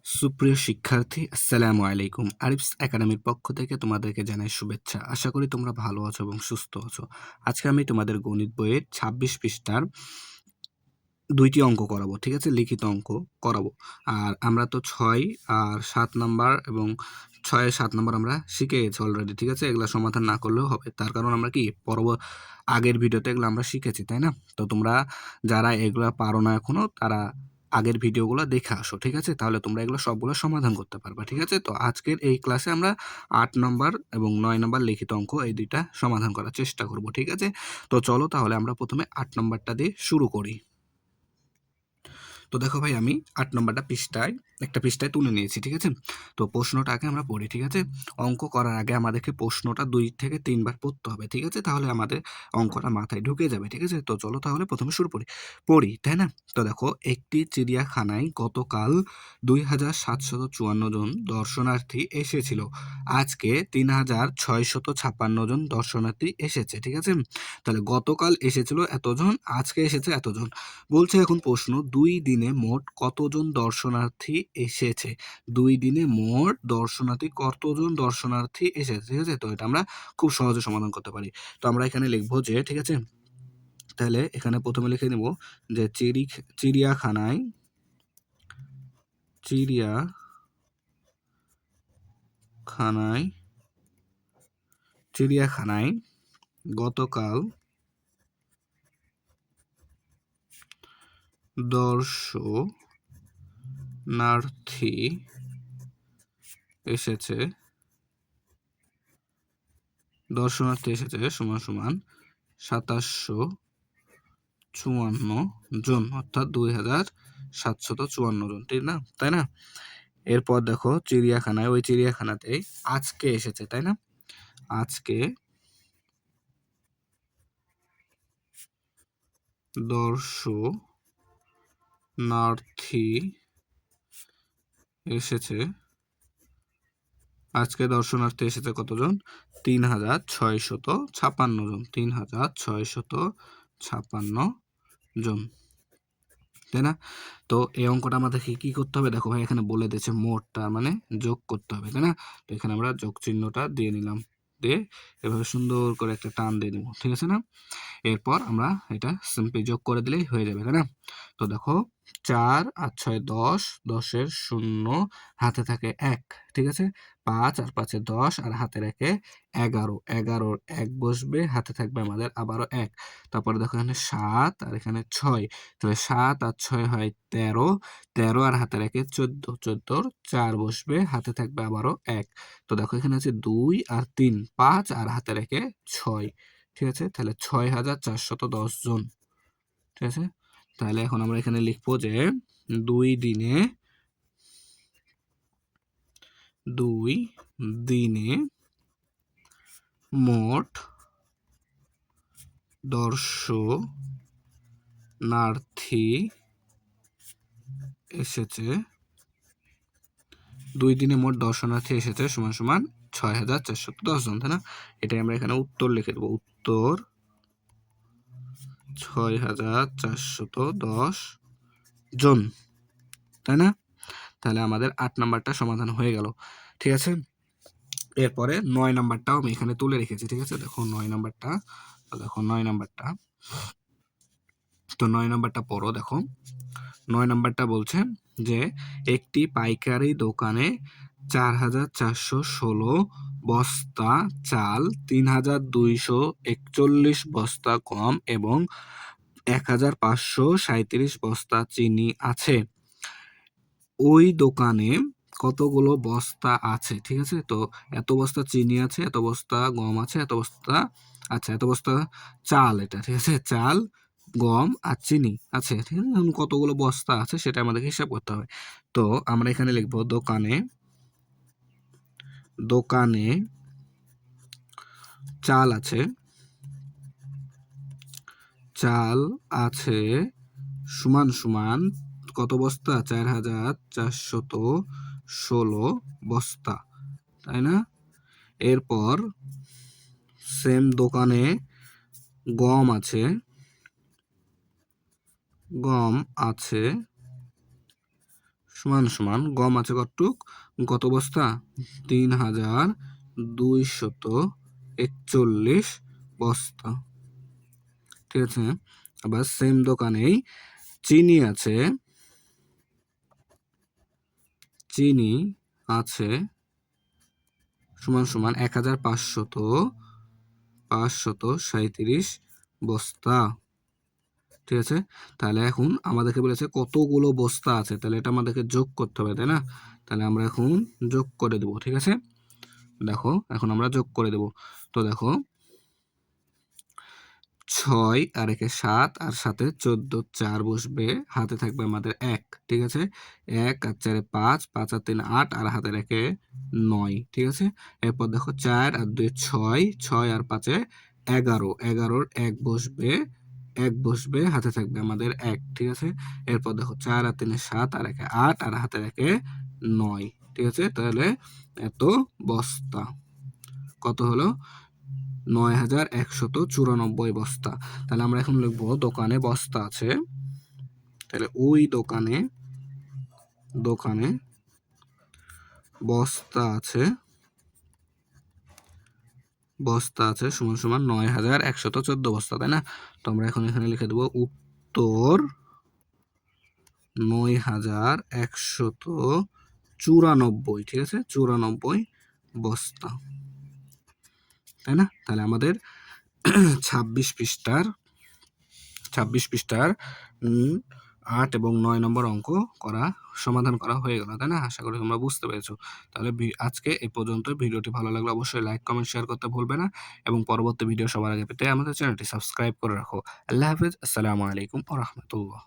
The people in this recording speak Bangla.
সুপ্রিয় শিক্ষার্থী, আসসালামু আলাইকুম। আরিফস একাডেমির পক্ষ থেকে তোমাদেরকে জানাই শুভেচ্ছা। আশা করি তোমরা ভালো আছো এবং সুস্থ আছো। আজকে আমি তোমাদের গণিত বইয়ের ২৬ পৃষ্ঠার ২টি অঙ্ক করাবো। ঠিক আছে? লিখিত অঙ্ক করাবো। আর আমরা তো ৬ আর ৭ নাম্বার এবং ৬ ৭ নাম্বার আমরা শিখে গেছি অলরেডি। ঠিক আছে? এগুলা সমাধান না করলেও হবে। তার কারণ আমরা কি আগের ভিডিওতে এগুলো আমরা শিখেছি, তাই না? তো তোমরা যারা এগুলা পারো না এখনো তারা আগের ভিডিওগুলো দেখে আসো। ঠিক আছে? তাহলে তোমরা এগুলো সবগুলো সমাধান করতে পারবা। ঠিক আছে? তো আজকের এই ক্লাসে আমরা ৮ নাম্বার এবং ৯ নাম্বার লিখিত অঙ্ক এই ২ টা সমাধান করার চেষ্টা করব। ঠিক আছে? তো চলো তাহলে আমরা প্রথমে ৮ নাম্বারটা দিয়ে শুরু করি। তো দেখো ভাই, আমি ৮ নম্বরটা একটা পৃষ্ঠায় তুলে নিয়েছি। ঠিক আছে? তো প্রশ্নটা আগে আমরা পড়ি। ঠিক আছে? অঙ্ক করার আগে আমাদেরকে প্রশ্নটা ২ থেকে ৩ বার পড়তে হবে। ঠিক আছে? তাহলে আমাদের অঙ্কটা মাথায় ঢুকে যাবে। ঠিক আছে? তো চলো তাহলে প্রথমে শুরু পড়ি, তাই না? তো দেখো, একটি চিড়িয়াখানায় গতকাল ২,৭৫৪ জন দর্শনার্থী এসেছিল। আজকে ৩,৬৫৬ জন দর্শনার্থী এসেছে। ঠিক আছে? তাহলে গতকাল এসেছিল এতজন, আজকে এসেছে এতজন। বলছে এখন প্রশ্ন, ২ দিনে মোট কতজন দর্শনার্থী এসেছে? ২ দিনে মোট কতজন দর্শনার্থী এসেছে? ঠিক আছে? তো এটা আমরা খুব সহজে সমাধান করতে পারি। তো আমরা এখানে লিখবো যে, ঠিক আছে? তাহলে এখানে প্রথমে লিখে নেব যে চিড়িয়াখানায় চিড়িয়াখানায় চিড়িয়াখানায় গতকাল দর্শনার্থী এসেছে সমান সমান ২৭৫৪ জন, অর্থাৎ ২,৭৫৪ জন। ঠিক না? তাই না? এরপর দেখো, ওই চিড়িয়াখানাতে আজকে এসেছে, তাই না? আজকে দর্শনার্থী এসেছে কতজন? ৩,৬৫৬ জন। ৩,৬৫৬ জন, তাই না? তো এই অঙ্কটা আমাদেরকে কি করতে হবে? দেখো ভাই, এখানে বলে দিয়েছে মোটটা, মানে যোগ করতে হবে, তাই না? তো এখানে আমরা যোগ চিহ্নটা দিয়ে নিলাম, দিয়ে এভাবে সুন্দর করে একটা টান দিয়ে দিব। ঠিক আছে না? এরপর আমরা এটা সিম্পলি যোগ করে দিলেই হয়ে যাবে, তাই না? তো দেখো, ৪ আর ৬ ১০, ১০-এর ০ হাতে থাকে ১। ঠিক আছে? ৫ আর ৫-এ ১০ আর হাতে রেখে ১১, ১১-র ১ বসবে, হাতে থাকবে আমাদের আবারও ১। তারপরে দেখো, এখানে ৭ আর এখানে ৬, তাহলে ৭ আর ৬ হয় ১৩, ১৩ আর হাতে রেখে ১৪, ১৪-র ৪ বসবে, হাতে থাকবে আবারও ১। তো দেখো, এখানে আছে ২ আর ৩, ৫ আর হাতে রেখে ৬। ঠিক আছে? তাহলে ৬,৪১০ জন। ঠিক আছে? তাহলে এখন আমরা এখানে লিখবো যে ২ দিনে ২ দিনে মোট দর্শনার্থী এসেছে ২ দিনে মোট দর্শনার্থী এসেছে সমান সমান ৬,৪১০ জন, তাই না? এটাই আমরা এখানে উত্তর লিখে দেবো। উত্তর ৬,৪১০ জন, তাই না? তাহলে আমাদের ৮ নাম্বারটা সমাধান হয়ে গেল। ঠিক আছে? এরপরে ৯ নাম্বারটাও আমি এখানে তুলে রেখেছি। ঠিক আছে? দেখো ৯ নাম্বারটা, তো ৯ নাম্বারটা পড়ো। দেখো, ৯ নাম্বারটা বলছে যে একটি পাইকারি দোকানে ৪,৪১৬ বস্তা চাল, ৩,২৪১ বস্তা গম এবং ১,৫৩৭ বস্তা চিনি আছে। ওই দোকানে কতগুলো বস্তা আছে? ঠিক আছে? তো এত বস্তা চিনি আছে, এত বস্তা গম আছে, এত বস্তা চাল, এটা ঠিক আছে? চাল, গম আর চিনি আছে। ঠিক আছে? এখন কতগুলো বস্তা আছে সেটা আমাদেরকে হিসাব করতে হবে। তো আমরা এখানে লিখবো দোকানে চাল আছে সমান সমান কত বস্তা? ৪,৪১৬ বস্তা, তাই না? এরপর সেম দোকানে গম আছে সমান সমান গম আছে কত বস্তা? ৩,২৪১ বস্তা। ঠিক আছে, আবার সেম দোকানেই চিনি আছে সমান সমান ১,৫৩৭ বস্তা। ঠিক আছে, তাহলে এখন আমাদেরকে বলেছে কতগুলো বস্তা আছে, তাহলে এটা আমাদেরকে যোগ করতে হবে, তাই না? তাহলে আমরা এখন যোগ করে দেবো। ঠিক আছে, দেখো এখন আমরা যোগ করে দেব। তো দেখো 6 আর 1 7 আর 7 14, 4 বসবে, হাতে থাকবে আমাদের 1। ঠিক আছে, 1 আর 4 5, 5 আর 3 8 আর হাতে রেখে 9। ঠিক আছে, এরপর দেখো 4 আর 2 6, 6 আর 5 11, 11 1 বসবে, 1 বসবে, হাতে থাকবে আমাদের 1। ঠিক আছে, এরপর দেখো 4 আর 3 7 আর 1 8 আর হাতে রেখে 9। ঠিক আছে, তাহলে এত বস্তা কত হলো? ৯,১৯৪ বস্তা। তাহলে আমরা এখন লিখবো দোকানে বস্তা আছে, তাহলে ওই দোকানে বস্তা আছে সমান সমান ৯,১১৪ বস্তা, তাই না? তো আমরা এখন এখানে লিখে দেবো উত্তর ৯,১৯৪। ঠিক আছে, ৯৪ বস্তা, তাই না? তাহলে আমাদের ২৬ পৃষ্ঠার ৮ এবং ৯ নম্বর অঙ্ক সমাধান করা হয়ে গেল, তাই না? আশা করি তোমরা বুঝতে পেরেছো। তাহলে আজকে এই পর্যন্ত। ভিডিওটি ভালো লাগলে অবশ্যই লাইক কমেন্ট শেয়ার করতে ভুলবে না, এবং পরবর্তী ভিডিও সবার আগে পেতে আমাদের চ্যানেলটি সাবস্ক্রাইব করে রাখো। আল্লাহ হাফেজ, আসসালামু আলাইকুম ওয়া রাহমাতুল্লাহ।